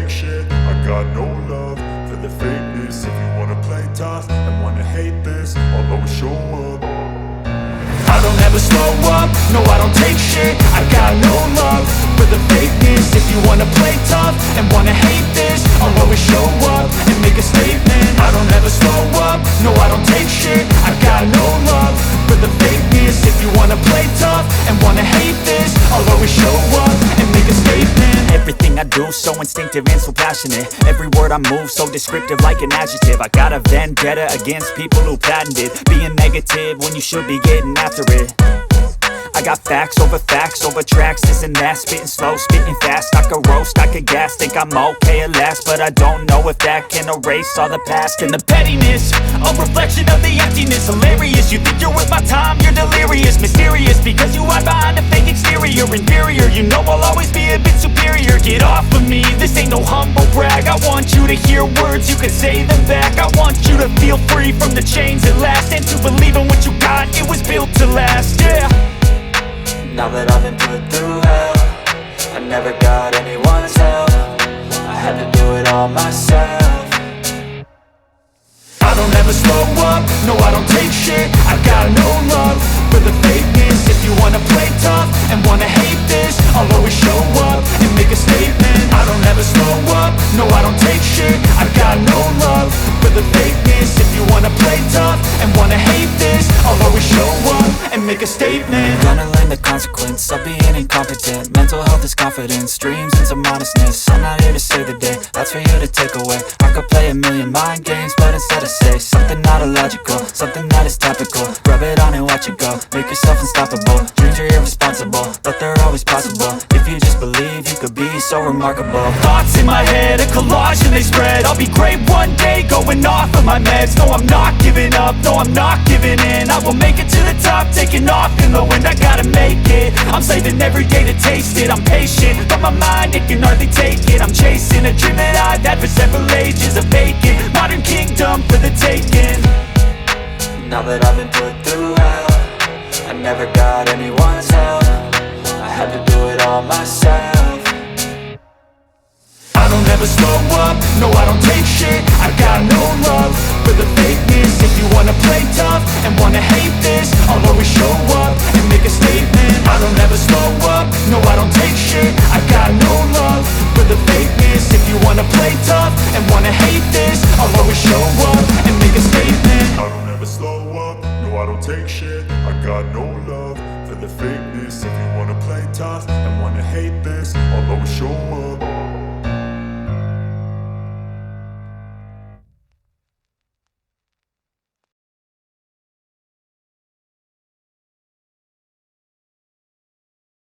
take shit, I got no love for the fakeness. If you wanna play tough and wanna hate this, I'll always show up. I don't ever slow up, no I don't take shit, I got no love for the fakeness. If you wanna play tough and wanna hate this, I'll always show up and make a statement. I don't ever slow up, no I don't take shit, I got no love for the fakeness. If you wanna play tough and wanna hate this, I'll always show up and make a statement. Everything I do so instinctive and so passionate. Every word I move so descriptive like an adjective. I got a vendetta against people who patented being negative when you should be getting after it. I got facts over tracks, this and that. Spitting slow, spitting fast, I could roast, I could gas. Think I'm okay at last, but I don't know if that can erase all the past. And the pettiness, a reflection of the emptiness. Hilarious, you think you're worth my time, you're delirious. Mysterious, because you hide behind a fake exterior. Inferior, you know I'll always be a bit superior. Get off of me, this ain't no humble brag. I want you to hear words, you can say them back. I want you to feel free from the chains at last, and to believe in what you got, it was built to last, yeah. Now that I've been put through hell, I never got anyone's help, I had to do it all myself. I don't ever slow up, no I don't take shit, I got no love for the fakeness. If you wanna play tough and wanna hate this, I'll always show up and make a statement. I don't ever slow up, no I don't take shit, I got no love for the fakeness. If you wanna play tough and wanna hate this, I'll always show up and make a statement. Gonna learn the consequence of being incompetent. Mental health is confidence, dreams into modestness. I'm not here to save the day, that's for you to take away. I could play a million mind games, but instead I say something not illogical, something that is topical. Rub it on and watch it go, make yourself unstoppable. Dreams are irresponsible, but they're always possible. If you just believe, you could be so remarkable. Thoughts in my head, a collage and they spread. I'll be great one day, going off of my meds. No, I'm not giving up, no, I'm not giving in. I will make it to the top, taking off in the wind. I gotta make it, I'm saving every day to taste it. I'm patient, but my mind, it can hardly take it. I'm chasing a dream that I've had for several ages. A vacant, modern kingdom for the taking. Now that I've been put through hell, I never got anyone's help, I had to do it all myself. I don't ever slow up, no I don't take shit, I got no love for the fakeness. If you wanna play tough and wanna hate this, I'll always show up and make a statement. I don't ever slow up, no I don't take shit, I got no love for the fakeness. If you wanna play tough and wanna hate this, I'll always show up and make a statement. I don't ever slow up, no I don't take shit, I got no love for the fakeness. If you wanna play tough and wanna hate this, I'll always show up.